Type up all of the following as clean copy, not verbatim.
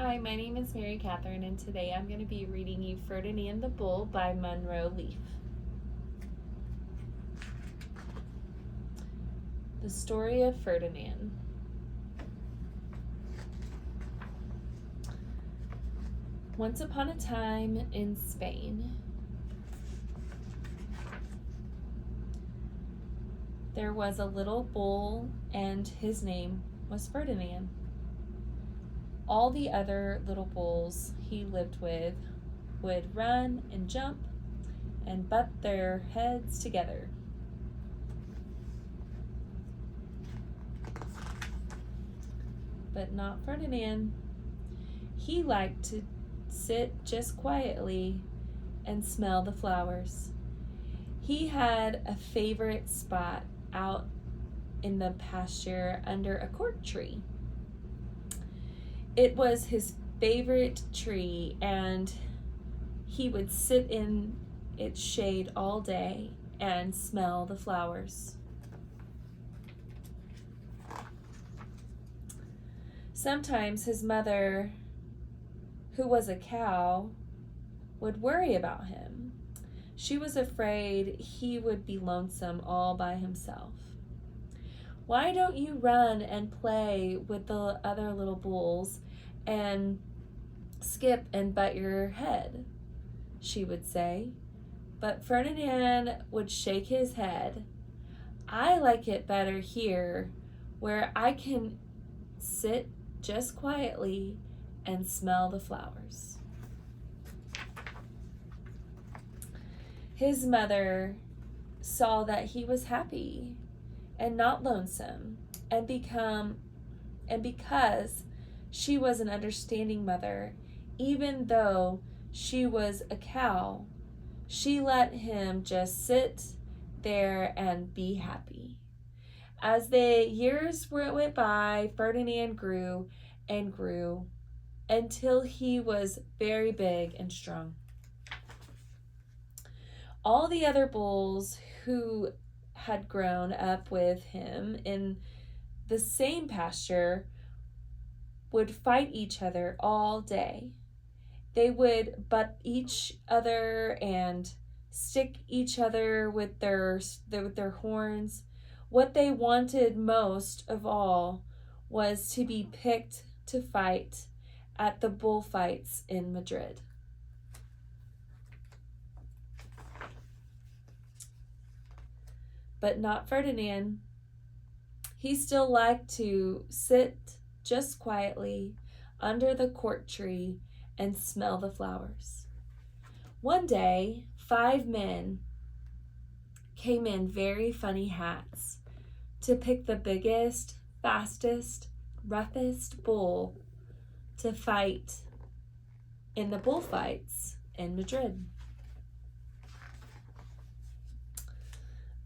Hi, my name is Mary Catherine, and today I'm going to be reading you Ferdinand the Bull by Munro Leaf. The story of Ferdinand. Once upon a time in Spain, there was a little bull, and his name was Ferdinand. All the other little bulls he lived with would run and jump and butt their heads together. But not Ferdinand. He liked to sit just quietly and smell the flowers. He had a favorite spot out in the pasture under a cork tree. It was his favorite tree, and he would sit in its shade all day and smell the flowers. Sometimes his mother, who was a cow, would worry about him. She was afraid he would be lonesome all by himself. "Why don't you run and play with the other little bulls and skip and butt your head?" she would say. But Ferdinand would shake his head. "I like it better here, where I can sit just quietly and smell the flowers." His mother saw that he was happy and not lonesome, and because she was an understanding mother, even though she was a cow, she let him just sit there and be happy. As the years went by, Ferdinand grew and grew until he was very big and strong. All the other bulls who had grown up with him in the same pasture would fight each other all day. They would butt each other and stick each other with their horns. What they wanted most of all was to be picked to fight at the bullfights in Madrid. But not Ferdinand. He still liked to sit just quietly under the cork tree and smell the flowers. One day, 5 men came in very funny hats to pick the biggest, fastest, roughest bull to fight in the bullfights in Madrid.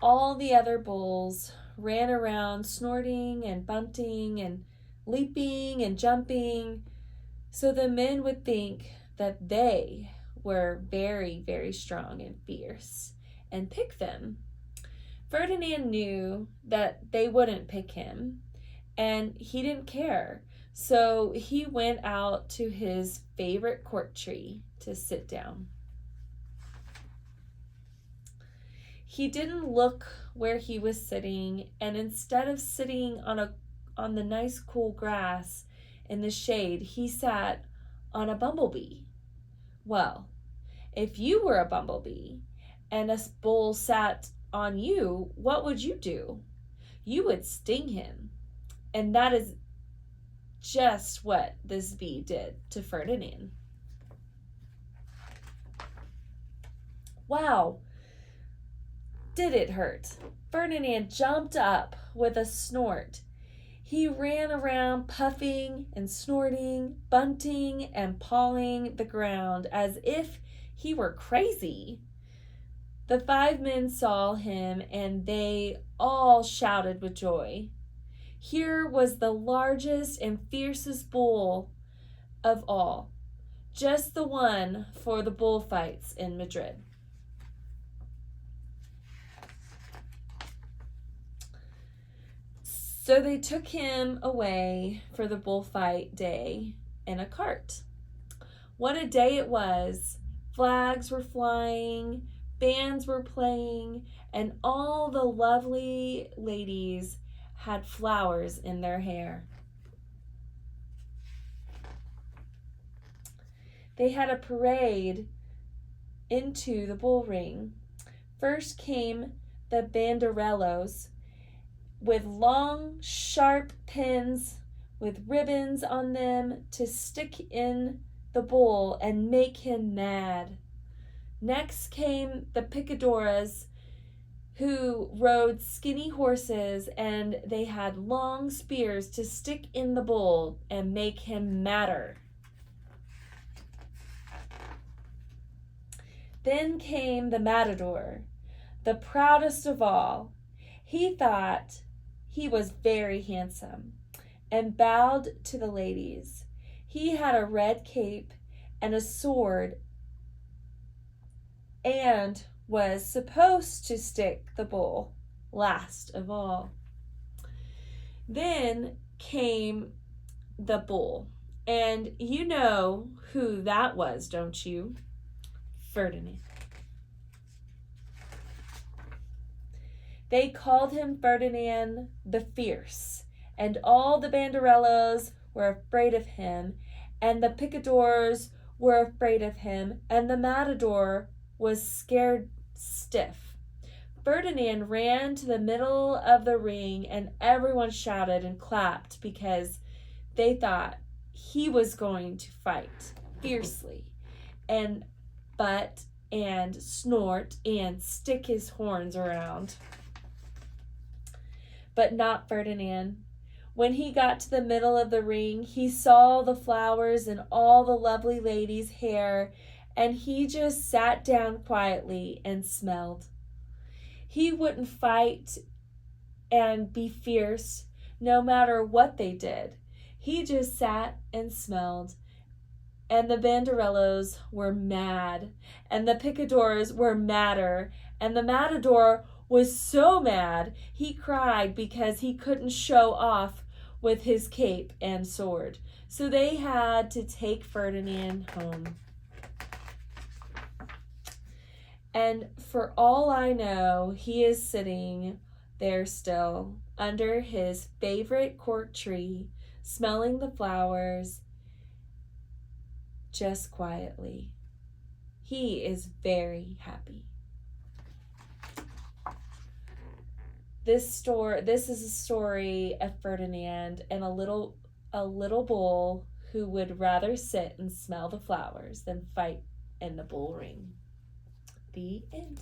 All the other bulls ran around snorting and bunting and leaping and jumping, so the men would think that they were very, very strong and fierce and pick them. Ferdinand knew that they wouldn't pick him, and he didn't care, so he went out to his favorite cork tree to sit down. He didn't look where he was sitting, and instead of sitting on the nice cool grass in the shade, he sat on a bumblebee. Well, if you were a bumblebee and a bull sat on you, what would you do? You would sting him. And that is just what this bee did to Ferdinand. Wow! Did it hurt? Ferdinand jumped up with a snort. He ran around puffing and snorting, bunting and pawing the ground as if he were crazy. The 5 men saw him, and they all shouted with joy. Here was the largest and fiercest bull of all, just the one for the bullfights in Madrid. So they took him away for the bullfight day, in a cart. What a day it was! Flags were flying, bands were playing, and all the lovely ladies had flowers in their hair. They had a parade into the bull ring. First came the banderellos with long, sharp pins with ribbons on them to stick in the bull and make him mad. Next came the picadoras, who rode skinny horses, and they had long spears to stick in the bull and make him madder. Then came the matador, the proudest of all. He thought he was very handsome and bowed to the ladies. He had a red cape and a sword and was supposed to stick the bull last of all. Then came the bull, and you know who that was, don't you? Ferdinand. They called him Ferdinand the Fierce, and all the banderellos were afraid of him, and the picadors were afraid of him, and the matador was scared stiff. Ferdinand ran to the middle of the ring, and everyone shouted and clapped because they thought he was going to fight fiercely and butt and snort and stick his horns around. But not Ferdinand. When he got to the middle of the ring, he saw the flowers in all the lovely ladies' hair, and he just sat down quietly and smelled. He wouldn't fight and be fierce no matter what they did. He just sat and smelled. And the banderellos were mad, and the picadors were madder, and the matador was so mad he cried because he couldn't show off with his cape and sword. So they had to take Ferdinand home. And for all I know, he is sitting there still under his favorite cork tree, smelling the flowers, just quietly. He is very happy. This is a story of Ferdinand and a little bull who would rather sit and smell the flowers than fight in the bull ring. The end.